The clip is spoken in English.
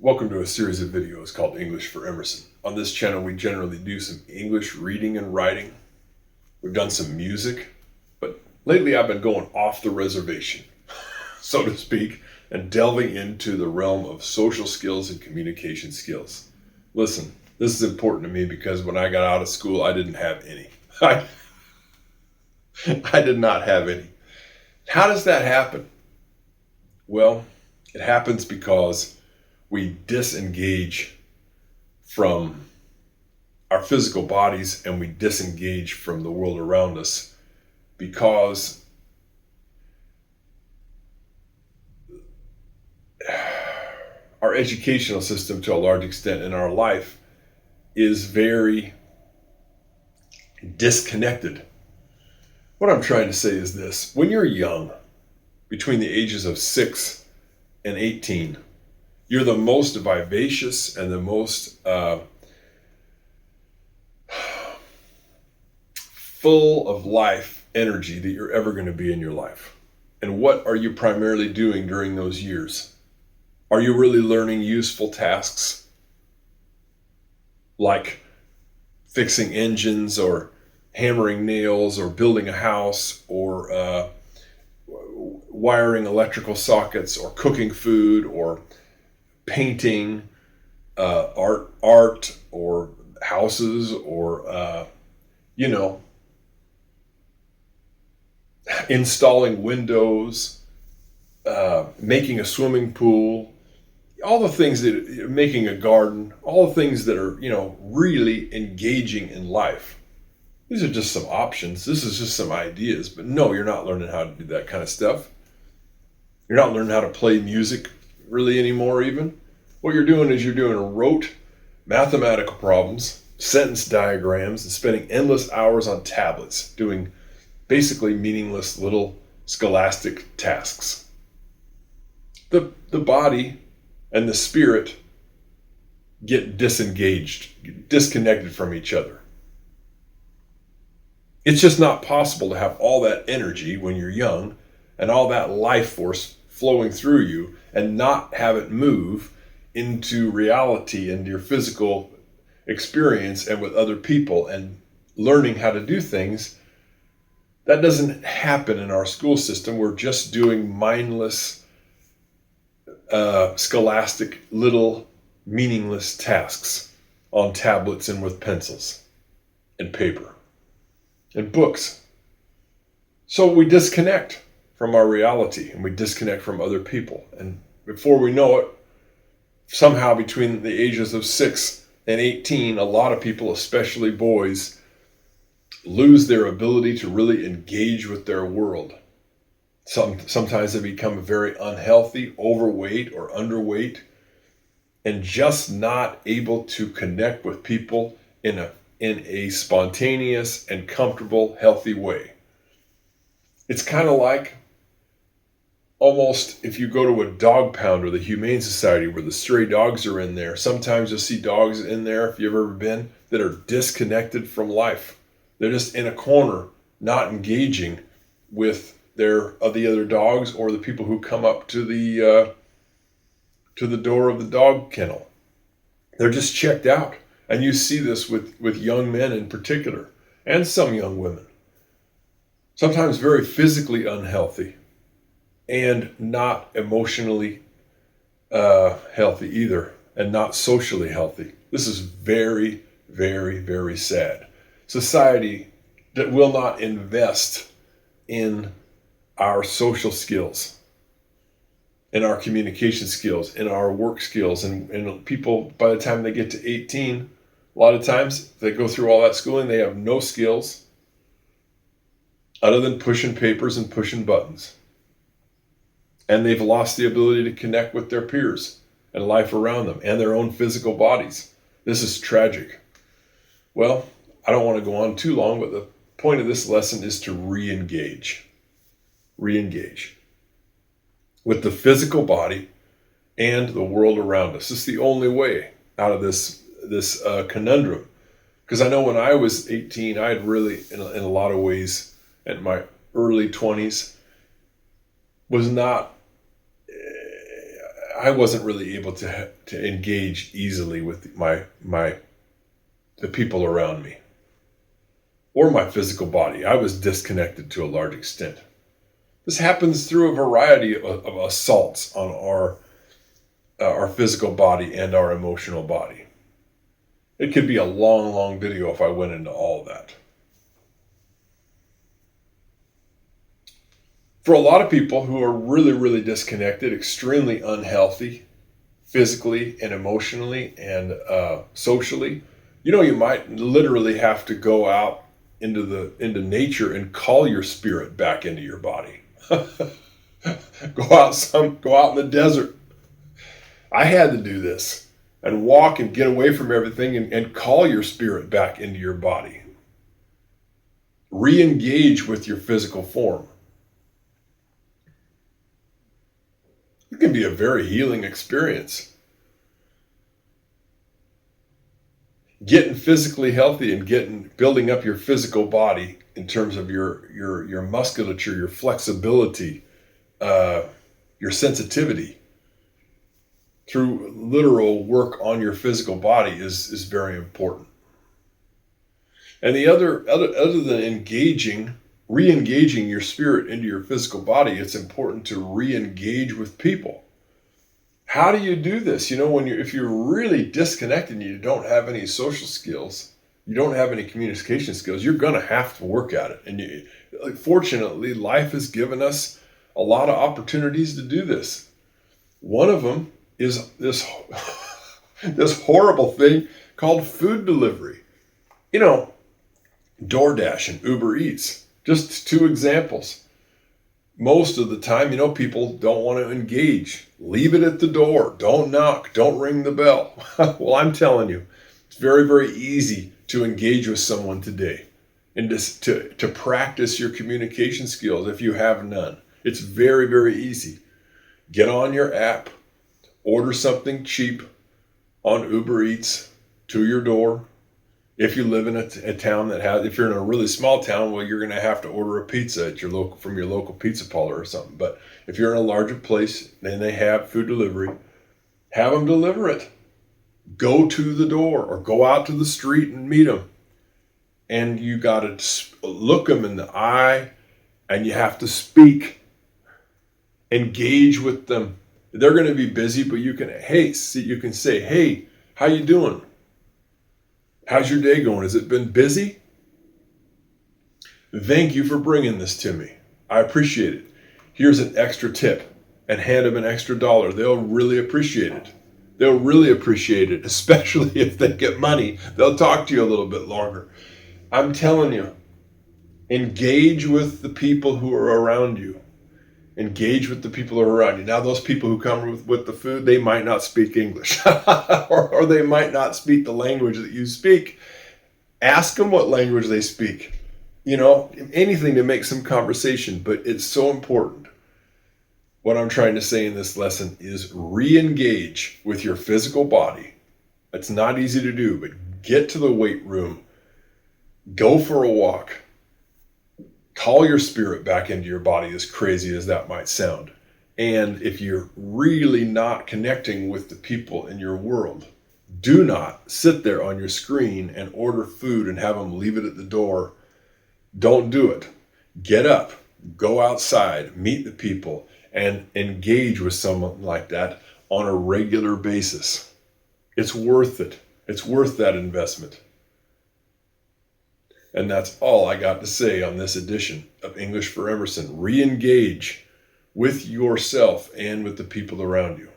Welcome to a series of videos called English for Emerson. On this channel, we generally do some English reading and writing. We've done some music, but lately I've been going off the reservation, so to speak, and delving into the realm of social skills and communication skills. Listen, this is important to me because when I got out of school, I didn't have any. I did not have any. How does that happen? Well, it happens because we disengage from our physical bodies and we disengage from the world around us because our educational system, to a large extent in our life, is very disconnected. What I'm trying to say is this: when you're young, between the ages of 6 and 18, you're the most vivacious and the most full of life energy that you're ever going to be in your life. And what are you primarily doing during those years? Are you really learning useful tasks like fixing engines or hammering nails or building a house or wiring electrical sockets or cooking food or painting art or houses or installing windows, making a swimming pool, all the things that, making a garden, all the things that are, really engaging in life. These are just some options. This is just some ideas, but no, you're not learning how to do that kind of stuff. You're not learning how to play music really anymore even. What you're doing is you're doing rote mathematical problems, sentence diagrams, and spending endless hours on tablets doing basically meaningless little scholastic tasks. The body and the spirit get disengaged, disconnected from each other. It's just not possible to have all that energy when you're young and all that life force flowing through you and not have it move into reality and your physical experience and with other people and learning how to do things. That doesn't happen in our school system. We're just doing mindless, scholastic, little meaningless tasks on tablets and with pencils and paper and books. So we disconnect from our reality and we disconnect from other people. And before we know it, somehow between the ages of 6 and 18, a lot of people, especially boys, lose their ability to really engage with their world. Sometimes they become very unhealthy, overweight or underweight, and just not able to connect with people in a spontaneous and comfortable, healthy way. It's kind of like almost if you go to a dog pound or the Humane Society where the stray dogs are in there. Sometimes you'll see dogs in there, if you've ever been, that are disconnected from life. They're just in a corner, not engaging with the other dogs or the people who come up to the door of the dog kennel. They're just checked out. And you see this with young men in particular, and some young women. Sometimes very physically unhealthy and not emotionally healthy either, and not socially healthy. This is very, very, very sad. Society that will not invest in our social skills, in our communication skills, in our work skills, and people, by the time they get to 18, a lot of times they go through all that schooling, they have no skills other than pushing papers and pushing buttons. And they've lost the ability to connect with their peers and life around them and their own physical bodies. This is tragic. Well, I don't want to go on too long, but the point of this lesson is to re-engage. Re-engage with the physical body and the world around us. This is the only way out of this conundrum. Because I know when I was 18, I had really, in a lot of ways, at my early 20s, was not, I wasn't really able to engage easily with the people around me or my physical body. I was disconnected to a large extent. This happens through a variety of assaults on our physical body and our emotional body. It could be a long, long video if I went into all of that. For a lot of people who are really, really disconnected, extremely unhealthy, physically and emotionally and socially, you might literally have to go out into nature and call your spirit back into your body. Go out in the desert. I had to do this and walk and get away from everything and call your spirit back into your body. Re-engage with your physical form. It can be a very healing experience. Getting physically healthy and building up your physical body in terms of your musculature, your flexibility, your sensitivity through literal work on your physical body is very important. And the other than re-engaging your spirit into your physical body, it's important to re-engage with people. How do you do this? If you're really disconnected and you don't have any social skills, you don't have any communication skills, you're going to have to work at it. And fortunately, life has given us a lot of opportunities to do this. One of them is this horrible thing called food delivery. DoorDash and Uber Eats, just two examples. Most of the time, people don't want to engage. Leave it at the door. Don't knock. Don't ring the bell. Well, I'm telling you, it's very, very easy to engage with someone today and to practice your communication skills if you have none. It's very, very easy. Get on your app, order something cheap on Uber Eats to your door. If you live in a town if you're in a really small town, well, you're going to have to order a pizza from your local pizza parlor or something. But if you're in a larger place and they have food delivery, have them deliver it. Go to the door or go out to the street and meet them. And you got to look them in the eye and you have to speak. Engage with them. They're going to be busy, but you can say, hey, how you doing? How's your day going? Has it been busy? Thank you for bringing this to me. I appreciate it. Here's an extra tip, and hand them an extra $1. They'll really appreciate it. They'll really appreciate it, especially if they get money. They'll talk to you a little bit longer. I'm telling you, engage with the people who are around you. Engage with the people who are around you. Now, those people who come with the food, they might not speak English or they might not speak the language that you speak. Ask them what language they speak. Anything to make some conversation, but it's so important. What I'm trying to say in this lesson is re-engage with your physical body. It's not easy to do, but get to the weight room. Go for a walk. Call your spirit back into your body, as crazy as that might sound. And if you're really not connecting with the people in your world, do not sit there on your screen and order food and have them leave it at the door. Don't do it. Get up, go outside, meet the people, and engage with someone like that on a regular basis. It's worth it. It's worth that investment. And that's all I got to say on this edition of English for Emerson. Re-engage with yourself and with the people around you.